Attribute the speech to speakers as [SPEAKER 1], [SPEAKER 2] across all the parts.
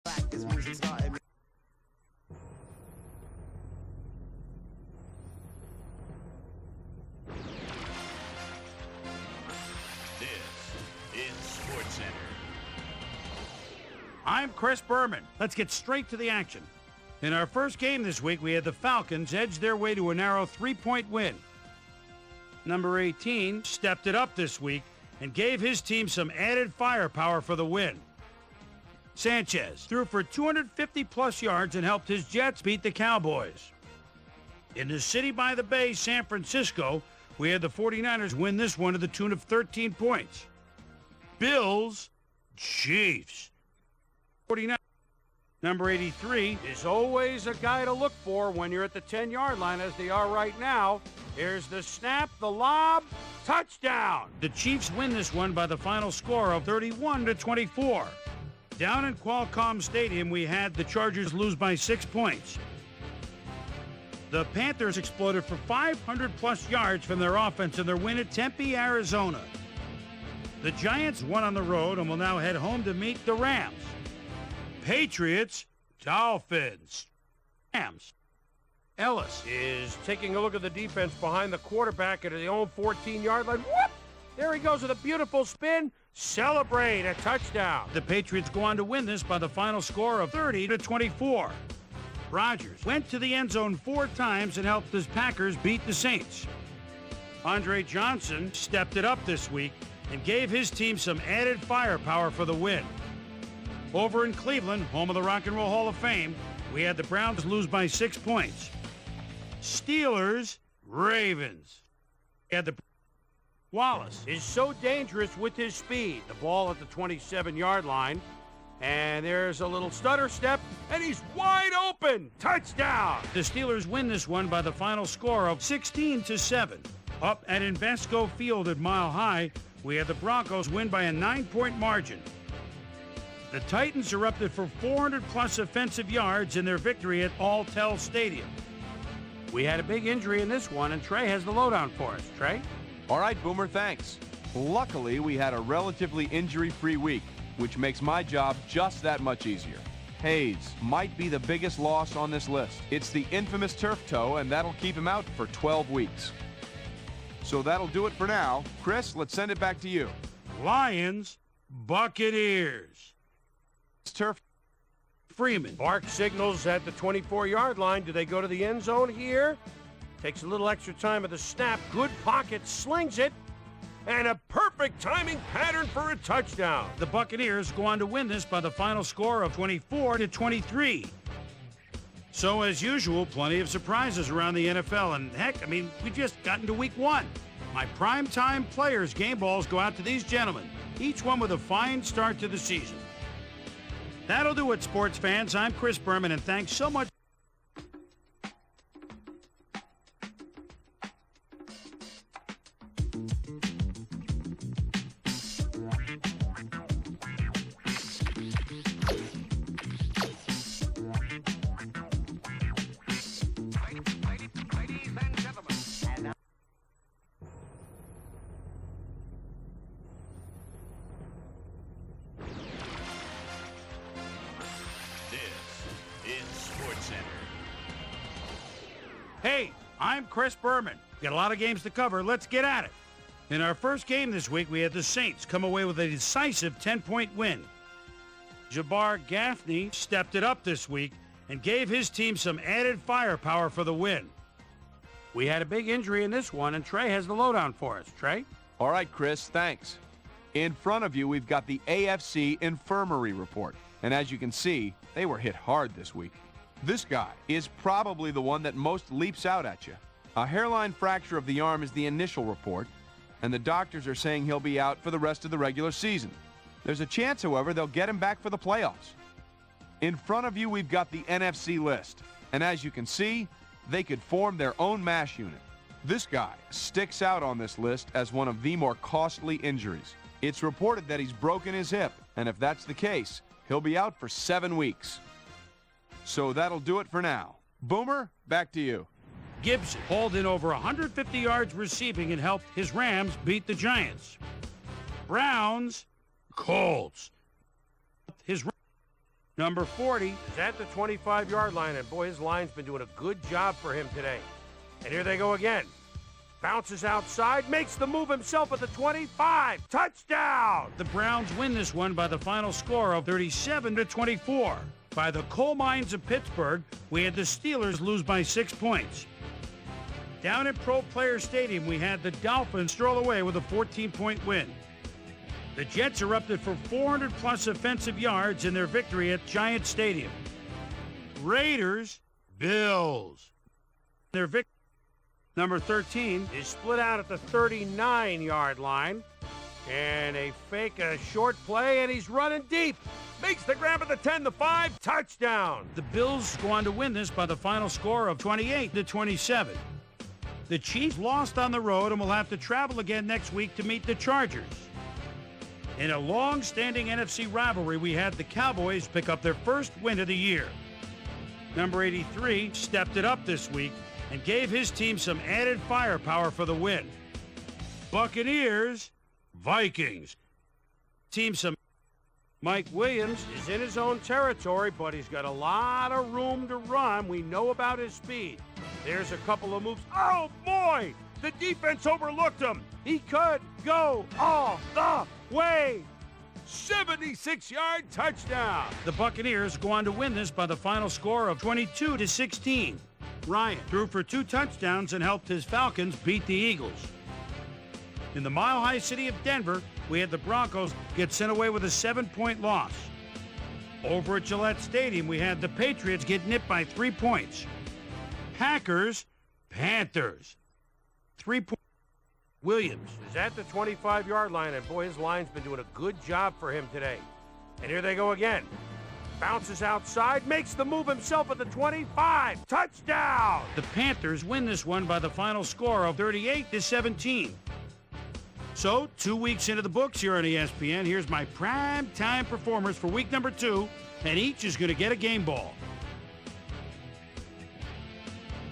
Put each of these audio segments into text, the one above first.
[SPEAKER 1] This music started.
[SPEAKER 2] This is SportsCenter.
[SPEAKER 3] I'm Chris Berman. Let's get straight to the action. In our first game this week, we had the Falcons edge their way to a narrow 3-point win. Number 18 stepped it up this week and gave his team some added firepower for the win. Sanchez threw for 250-plus yards and helped his Jets beat the Cowboys. In the city by the bay, San Francisco, we had the 49ers win this one to the tune of 13 points. Bills, Chiefs. 49. Number 83 is always a guy to look for when you're at the 10-yard line, as they are right now. Here's the snap, the lob, touchdown. The Chiefs win this one by the final score of 31-24. Down in Qualcomm Stadium, we had the Chargers lose by 6 points. The Panthers exploded for 500-plus yards from their offense in their win at Tempe, Arizona. The Giants won on the road and will now head home to meet the Rams. Patriots, Dolphins, Rams. Ellis is taking a look at the defense behind the quarterback at his own 14-yard line. Whoop! There he goes with a beautiful spin. Celebrate a touchdown. The Patriots go on to win this by the final score of 30-24. Rodgers went to the end zone 4 times and helped his Packers beat the Saints. Andre Johnson stepped it up this week and gave his team some added firepower for the win. Over in Cleveland, home of the Rock and Roll Hall of Fame, we had the Browns lose by 6 points. Steelers, Ravens. Wallace is so dangerous with his speed. The ball at the 27-yard line. And there's a little stutter step, and he's wide open. Touchdown! The Steelers win this one by the final score of 16-7. Up at Invesco Field at Mile High, we had the Broncos win by a 9-point margin. The Titans erupted for 400-plus offensive yards in their victory at Alltel Stadium. We had a big injury in this one, and Trey has the lowdown for us. Trey?
[SPEAKER 4] All right, Boomer, thanks. Luckily, we had a relatively injury-free week, which makes my job just that much easier. Hayes might be the biggest loss on this list. It's the infamous turf toe, and that'll keep him out for 12 weeks. So that'll do it for now. Chris, let's send it back to you.
[SPEAKER 3] Lions, Buccaneers.
[SPEAKER 4] It's turf.
[SPEAKER 3] Freeman. Bark signals at the 24-yard line. Do they go to the end zone here? Takes a little extra time at the snap. Good pocket, slings it. And a perfect timing pattern for a touchdown. The Buccaneers go on to win this by the final score of 24-23. So, as usual, plenty of surprises around the NFL. And heck, we just got into week 1. My primetime players' game balls go out to these gentlemen, each one with a fine start to the season. That'll do it, sports fans. I'm Chris Berman, and thanks so much. Hey, I'm Chris Berman. Got a lot of games to cover. Let's get at it. In our first game this week, we had the Saints come away with a decisive 10-point win. Jabbar Gaffney stepped it up this week and gave his team some added firepower for the win. We had a big injury in this one, and Trey has the lowdown for us. Trey?
[SPEAKER 4] All right, Chris, thanks. In front of you, we've got the AFC Infirmary Report. And as you can see, they were hit hard this week. This guy is probably the one that most leaps out at you. A hairline fracture of the arm is the initial report, and the doctors are saying he'll be out for the rest of the regular season. There's a chance, however, they'll get him back for the playoffs. In front of you, we've got the NFC list, and as you can see, they could form their own MASH unit. This guy sticks out on this list as one of the more costly injuries. It's reported that he's broken his hip, and if that's the case, he'll be out for 7 weeks. So that'll do it for now. Boomer, back to you.
[SPEAKER 3] Gibson hauled in over 150 yards receiving and helped his Rams beat the Giants. Browns, Colts. Number 40
[SPEAKER 1] is at the 25-yard line, and boy, his line's been doing a good job for him today. And here they go again. Bounces outside, makes the move himself at the 25. Touchdown!
[SPEAKER 3] The Browns win this one by the final score of 37-24. By the coal mines of Pittsburgh, we had the Steelers lose by 6 points. Down at Pro Player Stadium, we had the Dolphins stroll away with a 14-point win. The Jets erupted for 400-plus offensive yards in their victory at Giant Stadium. Raiders, Bills. Their victory. Number 13
[SPEAKER 1] is split out at the 39-yard line. And a short play, and he's running deep. Makes the grab at the 10, the 5, touchdown.
[SPEAKER 3] The Bills go on to win this by the final score of 28-27. The Chiefs lost on the road and will have to travel again next week to meet the Chargers. In a long-standing NFC rivalry, we had the Cowboys pick up their first win of the year. Number 83 stepped it up this week and gave his team some added firepower for the win. Buccaneers, Vikings. Team some. Mike Williams
[SPEAKER 1] is in his own territory, but he's got a lot of room to run. We know about his speed. There's a couple of moves. Oh, boy! The defense overlooked him. He could go all the way. 76-yard touchdown.
[SPEAKER 3] The Buccaneers go on to win this by the final score of 22-16. Ryan threw for 2 touchdowns and helped his Falcons beat the Eagles. In the mile-high city of Denver, we had the Broncos get sent away with a 7-point loss. Over at Gillette Stadium, we had the Patriots get nipped by 3 points. Packers, Panthers. 3 points. Williams
[SPEAKER 1] is at the 25-yard line, and boy, his line's been doing a good job for him today. And here they go again. Bounces outside, makes the move himself at the 25. Touchdown!
[SPEAKER 3] The Panthers win this one by the final score of 38-17. So, 2 weeks into the books here on ESPN, here's my prime time performers for week number 2, and each is going to get a game ball.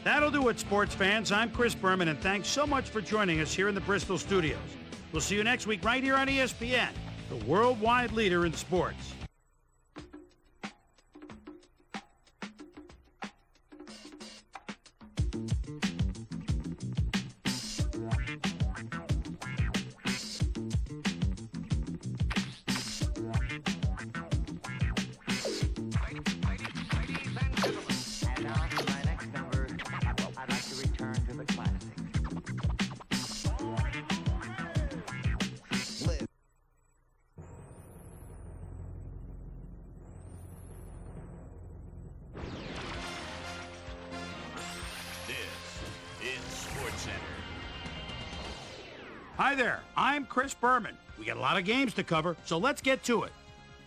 [SPEAKER 3] That'll do it, sports fans. I'm Chris Berman, and thanks so much for joining us here in the Bristol studios. We'll see you next week right here on ESPN, the worldwide leader in sports. Hi there, I'm Chris Berman. We got a lot of games to cover, so let's get to it.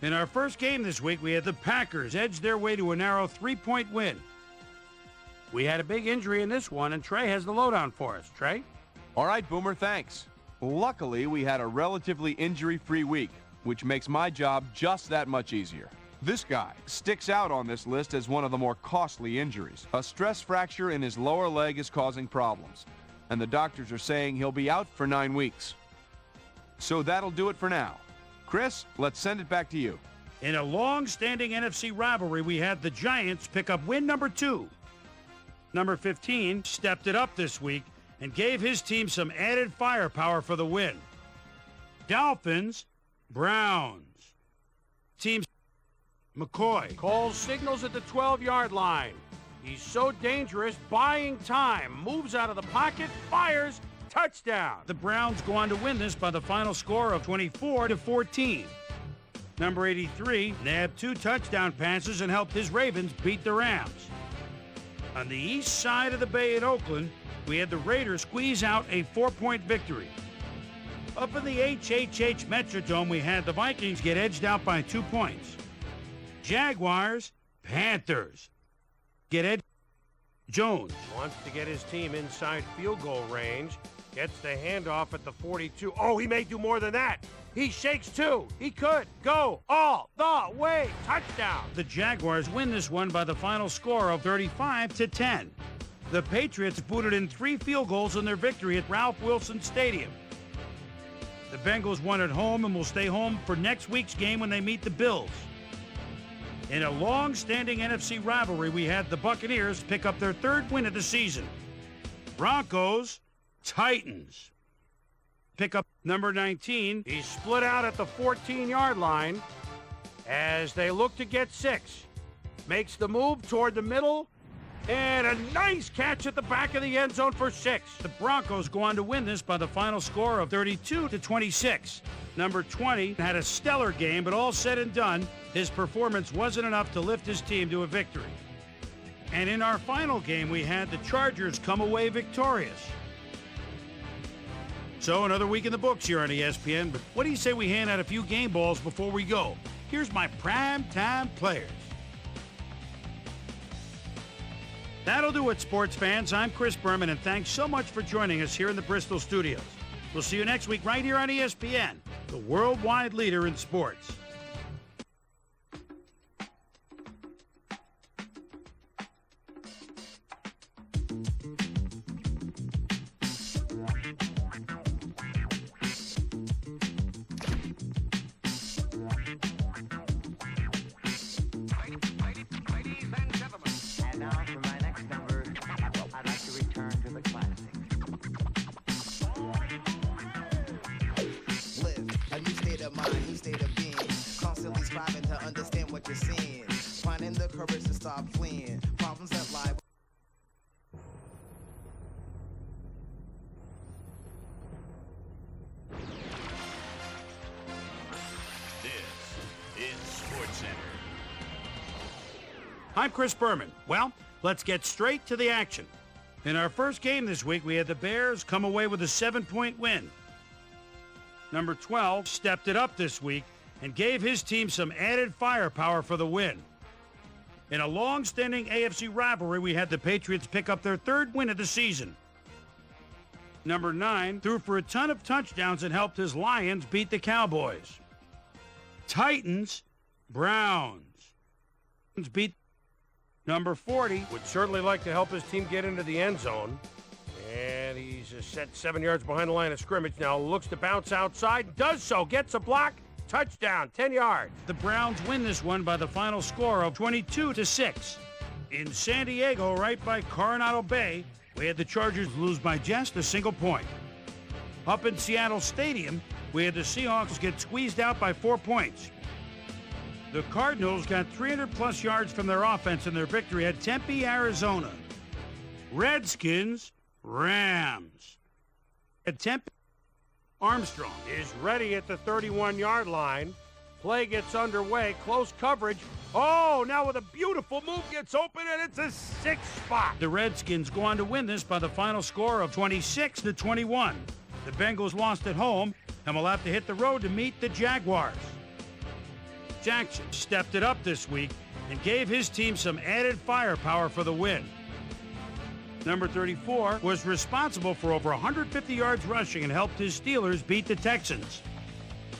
[SPEAKER 3] In our first game this week, we had the Packers edge their way to a narrow 3-point win. We had a big injury in this one, and Trey has the lowdown for us. Trey?
[SPEAKER 4] All right, Boomer, thanks. Luckily, we had a relatively injury-free week, which makes my job just that much easier. This guy sticks out on this list as one of the more costly injuries. A stress fracture in his lower leg is causing problems, and the doctors are saying he'll be out for 9 weeks. So that'll do it for now. Chris, let's send it back to you.
[SPEAKER 3] In a long-standing NFC rivalry, we had the Giants pick up win number 2. Number 15 stepped it up this week and gave his team some added firepower for the win. Dolphins, Browns. Team McCoy
[SPEAKER 1] calls signals at the 12-yard line. He's so dangerous, buying time, moves out of the pocket, fires, touchdown.
[SPEAKER 3] The Browns go on to win this by the final score of 24-14. Number 83 nabbed 2 touchdown passes and helped his Ravens beat the Rams. On the east side of the bay in Oakland, we had the Raiders squeeze out a 4-point victory. Up in the HHH Metrodome, we had the Vikings get edged out by 2 points. Jaguars, Panthers. Get Ed Jones.
[SPEAKER 1] Wants to get his team inside field goal range. Gets the handoff at the 42. Oh, he may do more than that. He shakes 2. He could go all the way. Touchdown.
[SPEAKER 3] The Jaguars win this one by the final score of 35-10. The Patriots booted in 3 field goals in their victory at Ralph Wilson Stadium. The Bengals won at home and will stay home for next week's game when they meet the Bills. In a long-standing NFC rivalry, we had the Buccaneers pick up their third win of the season. Broncos, Titans. Pick up number 19.
[SPEAKER 1] He's split out at the 14-yard line as they look to get 6. Makes the move toward the middle, and a nice catch at the back of the end zone for 6.
[SPEAKER 3] The Broncos go on to win this by the final score of 32-26. Number 20 had a stellar game, but all said and done, his performance wasn't enough to lift his team to a victory. And in our final game, we had the Chargers come away victorious. So another week in the books here on ESPN, but what do you say we hand out a few game balls before we go? Here's my primetime players. That'll do it, sports fans. I'm Chris Berman, and thanks so much for joining us here in the Bristol studios. We'll see you next week right here on ESPN, the worldwide leader in sports. I'm Chris Berman. Well, let's get straight to the action. In our first game this week, we had the Bears come away with a 7-point win. Number 12 stepped it up this week and gave his team some added firepower for the win. In a long-standing AFC rivalry, we had the Patriots pick up their third win of the season. Number 9 threw for a ton of touchdowns and helped his Lions beat the Cowboys. Titans, Browns. Beat number 40.
[SPEAKER 1] Would certainly like to help his team get into the end zone. And he's set 7 yards behind the line of scrimmage. Now looks to bounce outside. Does so. Gets a block. Touchdown. 10 yards.
[SPEAKER 3] The Browns win this one by the final score of 22-6. In San Diego, right by Coronado Bay, we had the Chargers lose by just a single point. Up in Seattle Stadium, we had the Seahawks get squeezed out by 4 points. The Cardinals got 300-plus yards from their offense in their victory at Tempe, Arizona. Redskins, Rams. At Tempe, Armstrong
[SPEAKER 1] is ready at the 31-yard line. Play gets underway. Close coverage. Oh, now with a beautiful move gets open, and it's a 6 spot.
[SPEAKER 3] The Redskins go on to win this by the final score of 26-21. The Bengals lost at home and will have to hit the road to meet the Jaguars. Jackson stepped it up this week and gave his team some added firepower for the win. Number 34 was responsible for over 150 yards rushing and helped his Steelers beat the Texans.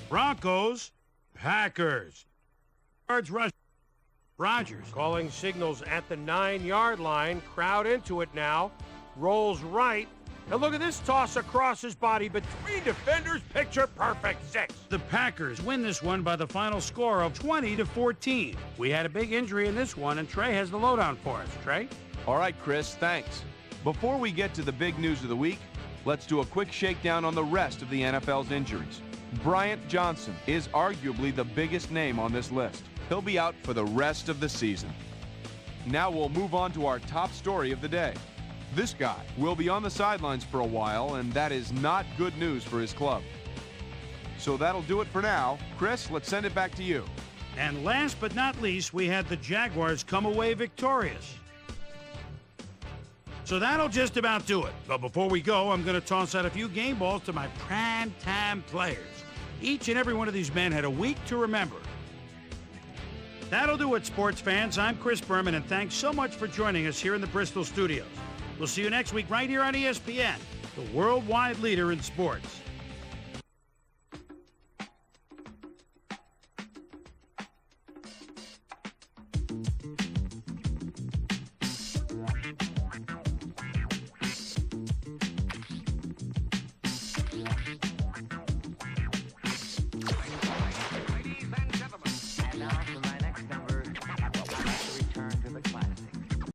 [SPEAKER 3] Broncos, Packers. Yards rushing. Rodgers
[SPEAKER 1] calling signals at the 9-yard line. Crowd into it now. Rolls right. And look at this toss across his body between defenders. Picture perfect 6.
[SPEAKER 3] The Packers win this one by the final score of 20-14.
[SPEAKER 1] We had a big injury in this one, and Trey has the lowdown for us. Trey?
[SPEAKER 4] All right, Chris, thanks. Before we get to the big news of the week, let's do a quick shakedown on the rest of the NFL's injuries. Bryant Johnson is arguably the biggest name on this list. He'll be out for the rest of the season. Now we'll move on to our top story of the day. This guy will be on the sidelines for a while, and that is not good news for his club. So that'll do it for now. Chris, let's send it back to you.
[SPEAKER 3] And last but not least, we had the Jaguars come away victorious. So that'll just about do it. But before we go, I'm going to toss out a few game balls to my prime-time players. Each and every one of these men had a week to remember. That'll do it, sports fans. I'm Chris Berman, and thanks so much for joining us here in the Bristol studios. We'll see you next week right here on ESPN, the worldwide leader in sports.